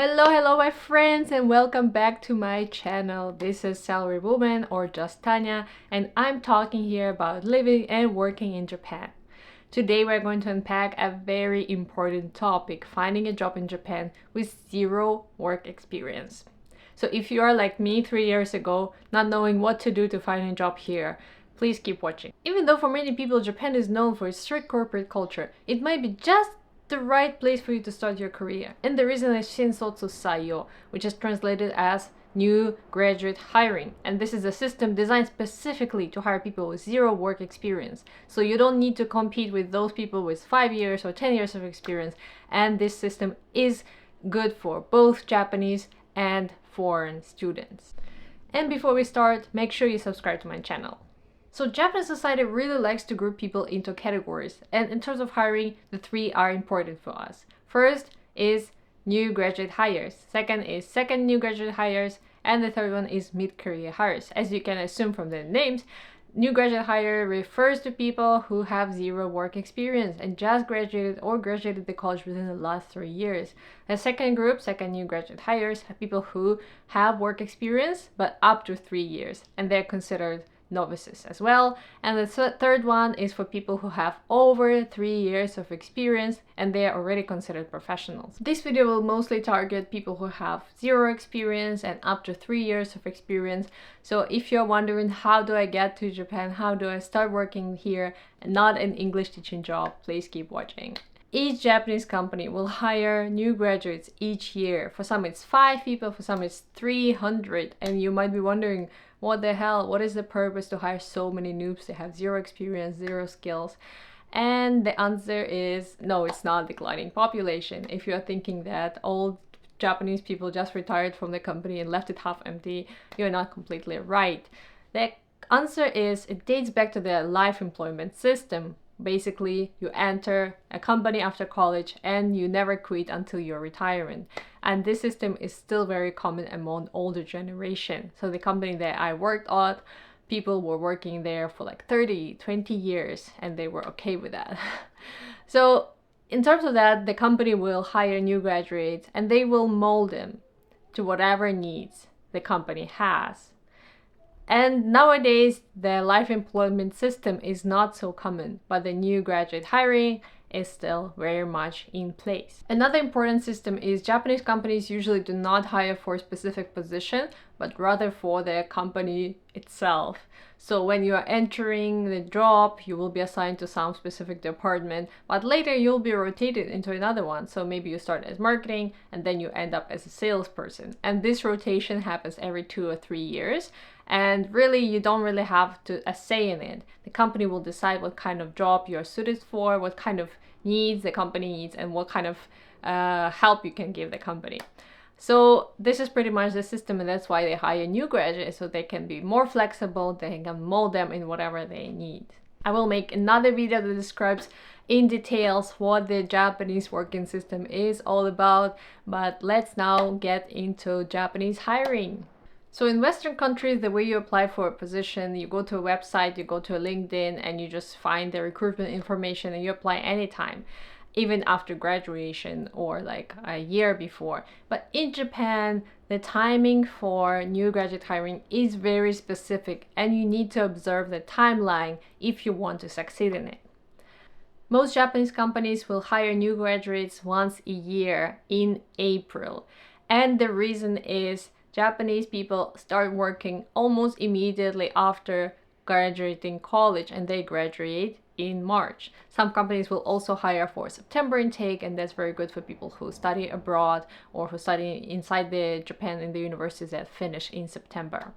Hello my friends, and welcome back to my channel. This is Salary Woman, or just Tanya, and I'm talking here about living and working in Japan. Today we're going to unpack a very important topic: finding a job in Japan with zero work experience. So if you are like me 3 years ago, not knowing what to do to find a job here, please keep watching. Even though for many people Japan is known for its strict corporate culture, it might be just the right place for you to start your career. And the reason is新卒採用, which is translated as new graduate hiring. And this is a system designed specifically to hire people with zero work experience. So you don't need to compete with those people with 5 years or 10 years of experience. And this system is good for both Japanese and foreign students. And before we start, make sure you subscribe to my channel. So Japanese society really likes to group people into categories, and in terms of hiring, the three are important for us. First is new graduate hires, second is second new graduate hires, and the third one is mid-career hires. As you can assume from the names, new graduate hire refers to people who have zero work experience and just graduated or graduated the college within the last 3 years. The second group, second new graduate hires, have people who have work experience but up to 3 years, and they're considered novices as well. And the third one is for people who have over 3 years of experience and they are already considered professionals. This video will mostly target people who have zero experience and up to 3 years of experience. So if you're wondering, how do I get to Japan, how do I start working here and not an English teaching job, please keep watching. Each Japanese company will hire new graduates each year. For some it's 5 people, for some it's 300, and you might be wondering, what the hell, what is the purpose to hire so many noobs? They have zero experience, zero skills. And the answer is no, it's not declining population. If you are thinking that old Japanese people just retired from the company and left it half empty, you're not completely right. The answer is it dates back to the life employment system. Basically, you enter a company after college and you never quit until your retirement. And this system is still very common among older generation. So the company that I worked at, people were working there for like 30, 20 years and they were okay with that. So in terms of that, the company will hire new graduates and they will mold them to whatever needs the company has. And nowadays, the life employment system is not so common, but the new graduate hiring is still very much in place. Another important system is Japanese companies usually do not hire for a specific position, but rather for the company itself. So when you are entering the job, you will be assigned to some specific department, but later you'll be rotated into another one. So maybe you start as marketing and then you end up as a salesperson. And this rotation happens every 2 or 3 years. And really, you don't really have a say in it. The company will decide what kind of job you're suited for, what kind of needs the company needs, and what kind of help you can give the company. So this is pretty much the system, and that's why they hire new graduates, so they can be more flexible, they can mold them in whatever they need. I will make another video that describes in details what the Japanese working system is all about, but let's now get into Japanese hiring. So in Western countries, the way you apply for a position, you go to a website, you go to a LinkedIn, and you just find the recruitment information and you apply anytime, even after graduation or like a year before. But in Japan, the timing for new graduate hiring is very specific and you need to observe the timeline if you want to succeed in it. Most Japanese companies will hire new graduates once a year in April. And the reason is Japanese people start working almost immediately after graduating college, and they graduate in March. Some companies will also hire for September intake, and that's very good for people who study abroad or who study inside Japan in the universities that finish in September.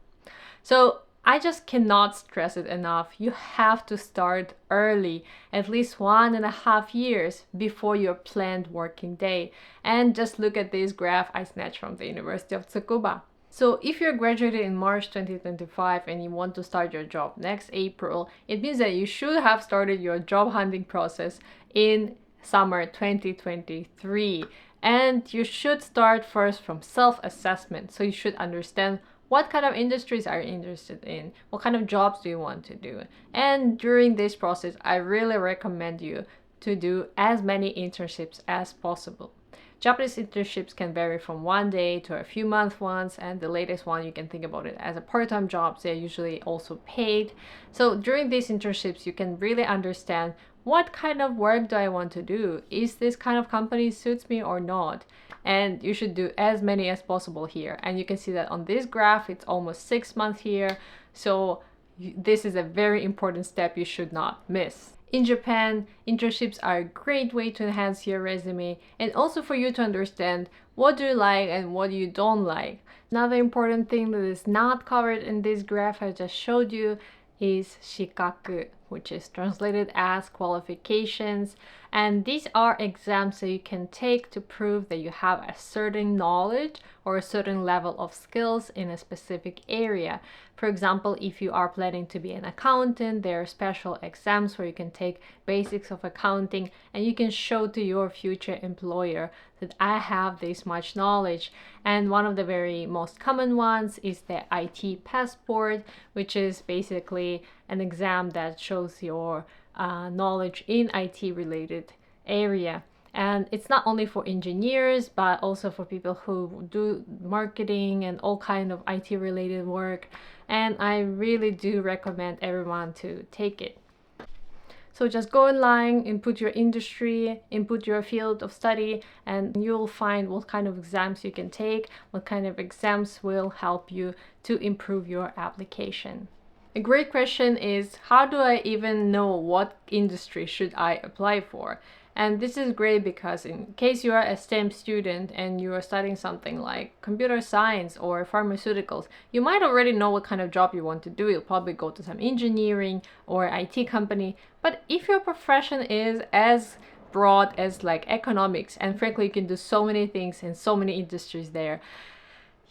So I just cannot stress it enough. You have to start early, at least 1.5 years before your planned working day. And just look at this graph I snatched from the University of Tsukuba. So if you're graduated in March 2025 and you want to start your job next April, it means that you should have started your job hunting process in summer 2023. And you should start first from self-assessment. So you should understand what kind of industries are you interested in, what kind of jobs do you want to do. And during this process, I really recommend you to do as many internships as possible. Japanese internships can vary from 1 day to a few month ones, and the latest one you can think about it as a part-time job. They're usually also paid. So during these internships, you can really understand what kind of work do I want to do? Is this kind of company suits me or not? And you should do as many as possible here. And you can see that on this graph, it's almost 6 months here. So this is a very important step you should not miss. In Japan, internships are a great way to enhance your resume and also for you to understand what do you like and what you don't like. Another important thing that is not covered in this graph I just showed you is shikaku, which is translated as qualifications. And these are exams that you can take to prove that you have a certain knowledge or a certain level of skills in a specific area. For example, if you are planning to be an accountant, there are special exams where you can take basics of accounting and you can show to your future employer that I have this much knowledge. And one of the very most common ones is the IT passport, which is basically an exam that shows your knowledge in IT related area. And it's not only for engineers, but also for people who do marketing and all kind of IT related work. And I really do recommend everyone to take it. So just go online, input your industry, input your field of study, and you'll find what kind of exams you can take, what kind of exams will help you to improve your application. A great question is, how do I even know what industry should I apply for? And this is great because in case you are a STEM student and you are studying something like computer science or pharmaceuticals, you might already know what kind of job you want to do. You'll probably go to some engineering or IT company. But if your profession is as broad as like economics, and frankly, you can do so many things in so many industries there,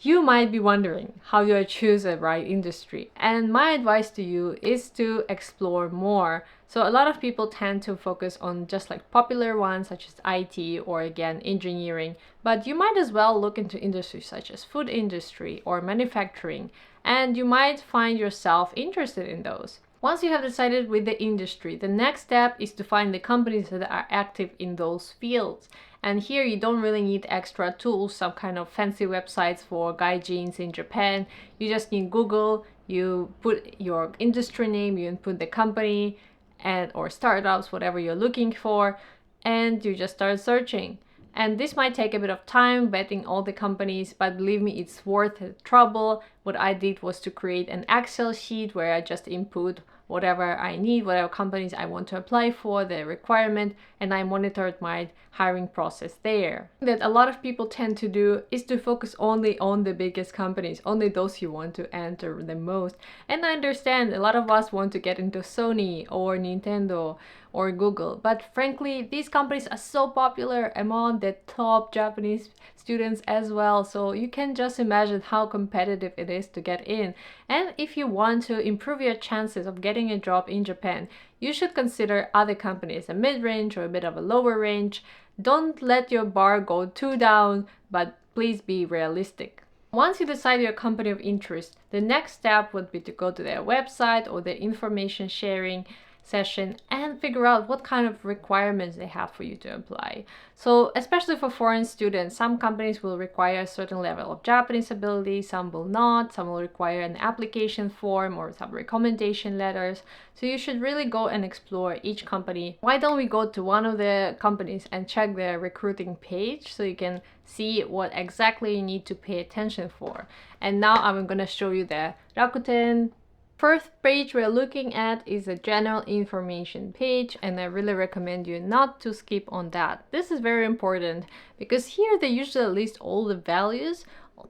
you might be wondering, how do I choose a right industry? And my advice to you is to explore more. So a lot of people tend to focus on just like popular ones such as IT or again engineering, but you might as well look into industries such as food industry or manufacturing, and you might find yourself interested in those. Once you have decided with the industry, the next step is to find the companies that are active in those fields. And here you don't really need extra tools, some kind of fancy websites for gaijins in Japan. You just need Google, you put your industry name, you input the company and or startups, whatever you're looking for, and you just start searching. And this might take a bit of time vetting all the companies, but believe me, it's worth the trouble. What I did was to create an Excel sheet where I just input whatever I need, whatever companies I want to apply for, the requirement, and I monitored my hiring process there. That a lot of people tend to do is to focus only on the biggest companies, only those you want to enter the most. And I understand a lot of us want to get into Sony or Nintendo or Google, but frankly, these companies are so popular among the top Japanese students as well, so you can just imagine how competitive it is to get in. And if you want to improve your chances of getting a job in Japan, you should consider other companies, a mid-range or a bit of a lower range. Don't let your bar go too down, but please be realistic. Once you decide your company of interest, the next step would be to go to their website or their information sharing session and figure out what kind of requirements they have for you to apply. So especially for foreign students, some companies will require a certain level of Japanese ability, some will not, some will require an application form or some recommendation letters. So you should really go and explore each company. Why don't we go to one of the companies and check their recruiting page so you can see what exactly you need to pay attention for. And now I'm going to show you the Rakuten. First page we're looking at is a general information page, and I really recommend you not to skip on that. This is very important because here they usually list all the values,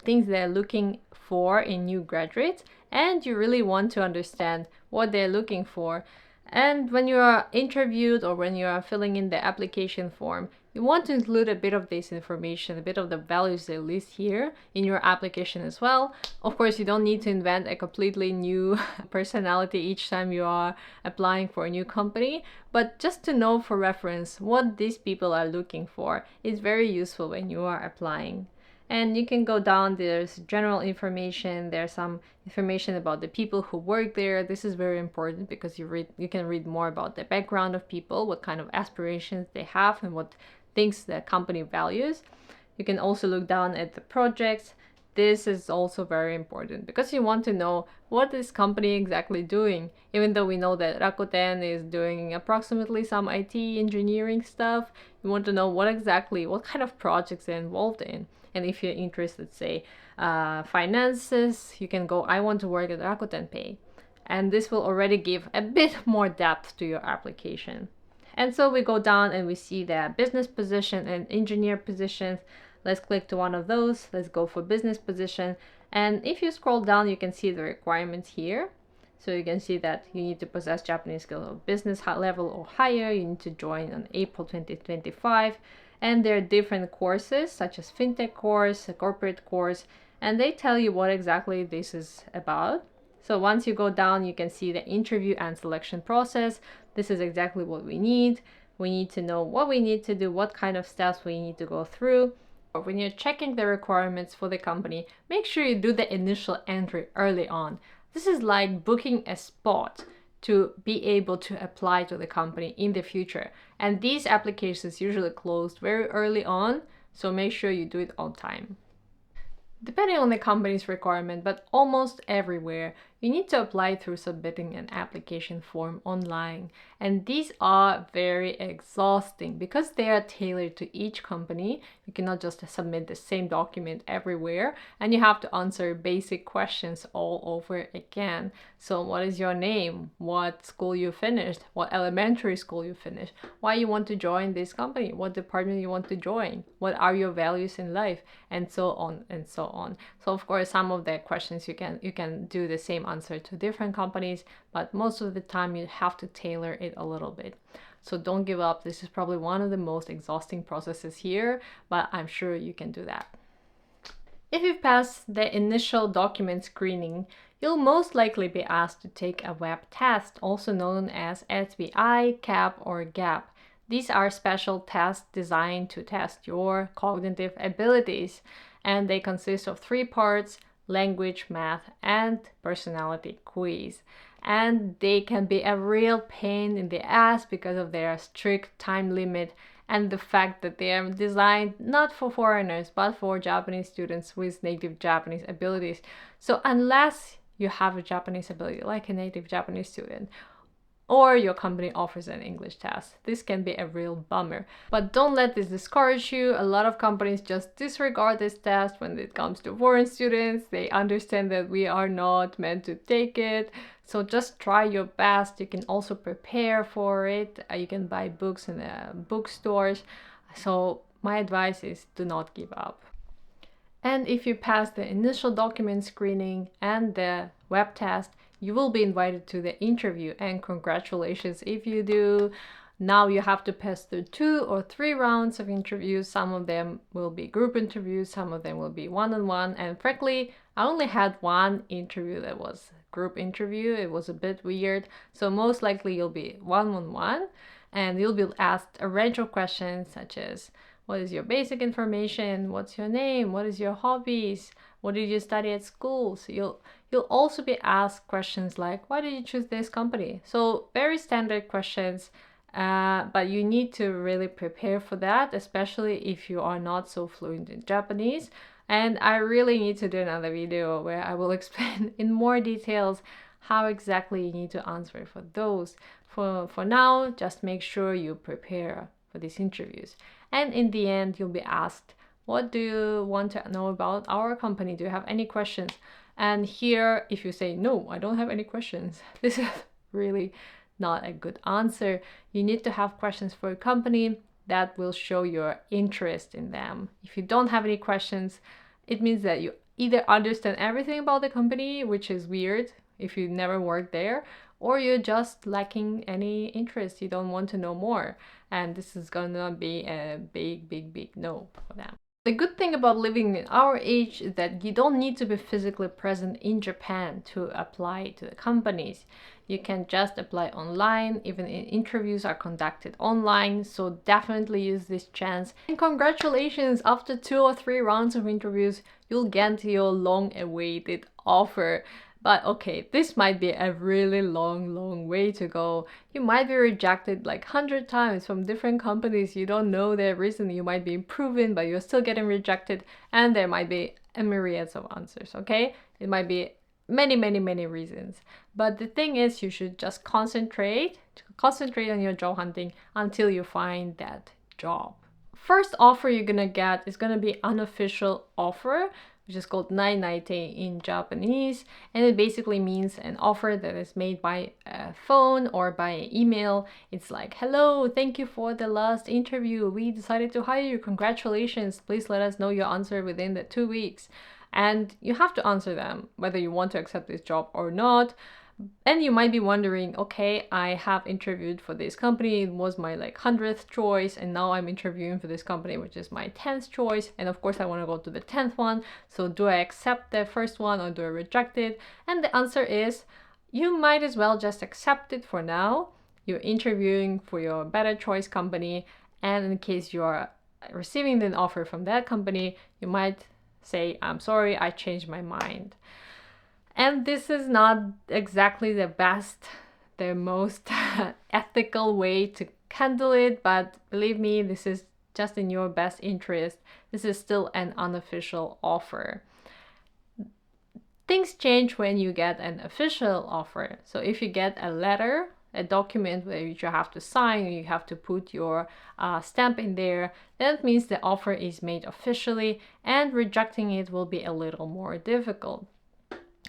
things they're looking for in new graduates, and you really want to understand what they're looking for. And when you are interviewed or when you are filling in the application form, you want to include a bit of this information, a bit of the values they list here in your application as well. Of course, you don't need to invent a completely new personality each time you are applying for a new company, but just to know for reference what these people are looking for is very useful when you are applying. And you can go down, there's general information, there's some information about the people who work there. This is very important because you can read more about the background of people, what kind of aspirations they have and what things the company values. You can also look down at the projects. This is also very important because you want to know what is company exactly doing. Even though we know that Rakuten is doing approximately some IT engineering stuff, you want to know what kind of projects they're involved in. And if you're interested, say, finances, you can go, I want to work at Rakuten Pay. And this will already give a bit more depth to your application. And so we go down and we see that business position and engineer positions. Let's click to one of those. Let's go for business position. And if you scroll down, you can see the requirements here. So you can see that you need to possess Japanese skills of business level or higher. You need to join on April 2025. And there are different courses such as fintech course, a corporate course, and they tell you what exactly this is about. So once you go down, you can see the interview and selection process. This is exactly what we need. We need to know what we need to do, what kind of steps we need to go through. When you're checking the requirements for the company, make sure you do the initial entry early on. This is like booking a spot to be able to apply to the company in the future. And these applications usually closed very early on, so make sure you do it on time. Depending on the company's requirement, but almost everywhere, you need to apply through submitting an application form online. And these are very exhausting because they are tailored to each company. You cannot just submit the same document everywhere, and you have to answer basic questions all over again. So what is your name? What school you finished? What elementary school you finished? Why you want to join this company? What department you want to join? What are your values in life? And so on and so on. So of course, some of the questions you can do the same answer to different companies, but most of the time you have to tailor it a little bit. So don't give up. This is probably one of the most exhausting processes here, but I'm sure you can do that. If you pass the initial document screening, you'll most likely be asked to take a web test, also known as SBI, CAP, or GAP. These are special tests designed to test your cognitive abilities, and they consist of 3 parts: language, math, and personality quiz. And they can be a real pain in the ass because of their strict time limit and the fact that they are designed not for foreigners but for Japanese students with native Japanese abilities. So unless you have a Japanese ability like a native Japanese student, or your company offers an English test, this can be a real bummer. But don't let this discourage you. A lot of companies just disregard this test when it comes to foreign students. They understand that we are not meant to take it. So just try your best. You can also prepare for it. You can buy books in bookstores. So my advice is do not give up. And if you pass the initial document screening and the web test, you will be invited to the interview, and congratulations if you do. Now you have to pass through 2 or 3 rounds of interviews. Some of them will be group interviews, some of them will be one-on-one, and frankly, I only had one interview that was group interview. It was a bit weird, so most likely you'll be one-on-one, and you'll be asked a range of questions such as, what is your basic information? What's your name? What is your hobbies? What did you study at school? So you'll also be asked questions like, why did you choose this company? So very standard questions, but you need to really prepare for that, especially if you are not so fluent in Japanese. And I really need to do another video where I will explain in more details how exactly you need to answer for those. For now, just make sure you prepare for these interviews. And in the end, you'll be asked, what do you want to know about our company? Do you have any questions? And here, if you say, no, I don't have any questions, this is really not a good answer. You need to have questions for a company that will show your interest in them. If you don't have any questions, it means that you either understand everything about the company, which is weird if you never worked there, or you're just lacking any interest. You don't want to know more. And this is gonna be a big no for them. The good thing about living in our age is that you don't need to be physically present in Japan to apply to the companies. You can just apply online. Even interviews are conducted online, so definitely use this chance. And congratulations, after 2 or 3 rounds of interviews, you'll get your long-awaited offer. But okay, this might be a really long way to go. You might be rejected like 100 times from different companies. You don't know their reason. You might be improving, but you're still getting rejected. And there might be a myriad of answers, okay? It might be many reasons. But the thing is, you should just concentrate on your job hunting until you find that job. First offer you're gonna get is gonna be unofficial offer, which is called nainaite in Japanese, and it basically means an offer that is made by a phone or by email. It's like, hello, thank you for the last interview. We decided to hire you. Congratulations. Please let us know your answer within the 2 weeks. And you have to answer them whether you want to accept this job or not. And you might be wondering, okay, I have interviewed for this company. It was my like 100th choice, and now I'm interviewing for this company, which is my 10th choice. And of course, I want to go to the 10th one. So do I accept the first one or do I reject it? And the answer is, you might as well just accept it for now. You're interviewing for your better choice company. And in case you're receiving an offer from that company, you might say, I'm sorry, I changed my mind. And this is not exactly the best, the most ethical way to handle it, but believe me, this is just in your best interest. This is still an unofficial offer. Things change when you get an official offer. So if you get a letter, a document which you have to sign, you have to put your stamp in there, that means the offer is made officially, and rejecting it will be a little more difficult.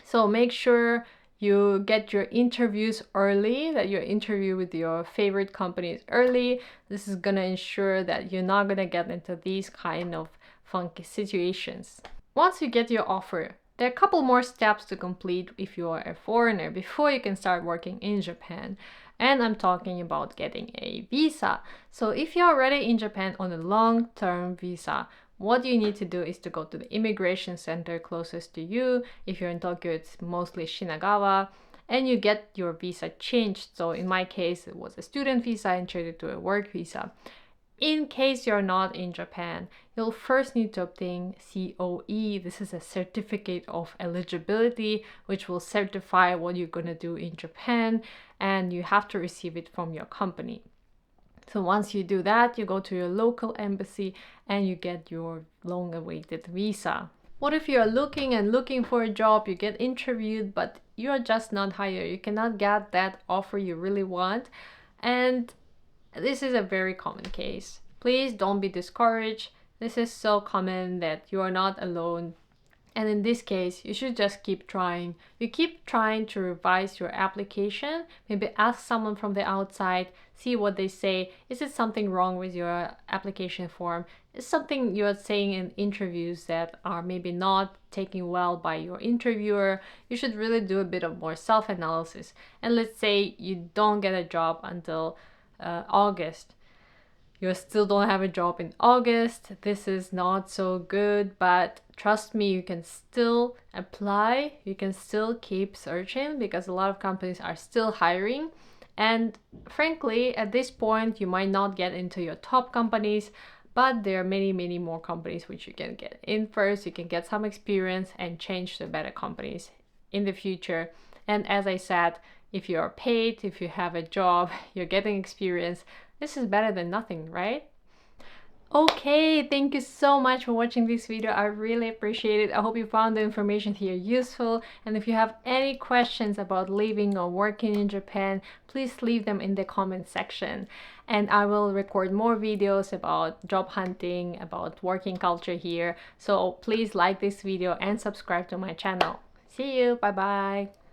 So make sure you get your interviews early, that you interview with your favorite companies early. This is gonna ensure that you're not gonna get into these kind of funky situations. Once you get your offer, there are a couple more steps to complete if you are a foreigner before you can start working in Japan. And I'm talking about getting a visa. So if you're already in Japan on a long-term visa, what you need to do is to go to the immigration center closest to you. If you're in Tokyo, it's mostly Shinagawa, and you get your visa changed. So in my case, it was a student visa and changed it to a work visa. In case you're not in Japan, you'll first need to obtain COE. This is a certificate of eligibility, which will certify what you're going to do in Japan, and you have to receive it from your company. So once you do that, you go to your local embassy and you get your long-awaited visa. What if you're looking for a job, you get interviewed, but you're just not hired? You cannot get that offer you really want. And this is a very common case. Please don't be discouraged. This is so common that you are not alone. And in this case, you should just keep trying. You keep trying to revise your application. Maybe ask someone from the outside, see what they say. Is it something wrong with your application form? Is something you're saying in interviews that are maybe not taken well by your interviewer? You should really do a bit of more self-analysis. And let's say you don't get a job until August. You still don't have a job in August. This is not so good, but trust me, you can still apply. You can still keep searching because a lot of companies are still hiring. And frankly, at this point, you might not get into your top companies, but there are many more companies which you can get in first. You can get some experience and change to better companies in the future. And as I said, if you're paid, if you have a job, you're getting experience, this is better than nothing, right? Okay, thank you so much for watching this video. I really appreciate it. I hope you found the information here useful. And if you have any questions about living or working in Japan, please leave them in the comment section. And I will record more videos about job hunting, about working culture here. So please like this video and subscribe to my channel. See you. Bye bye.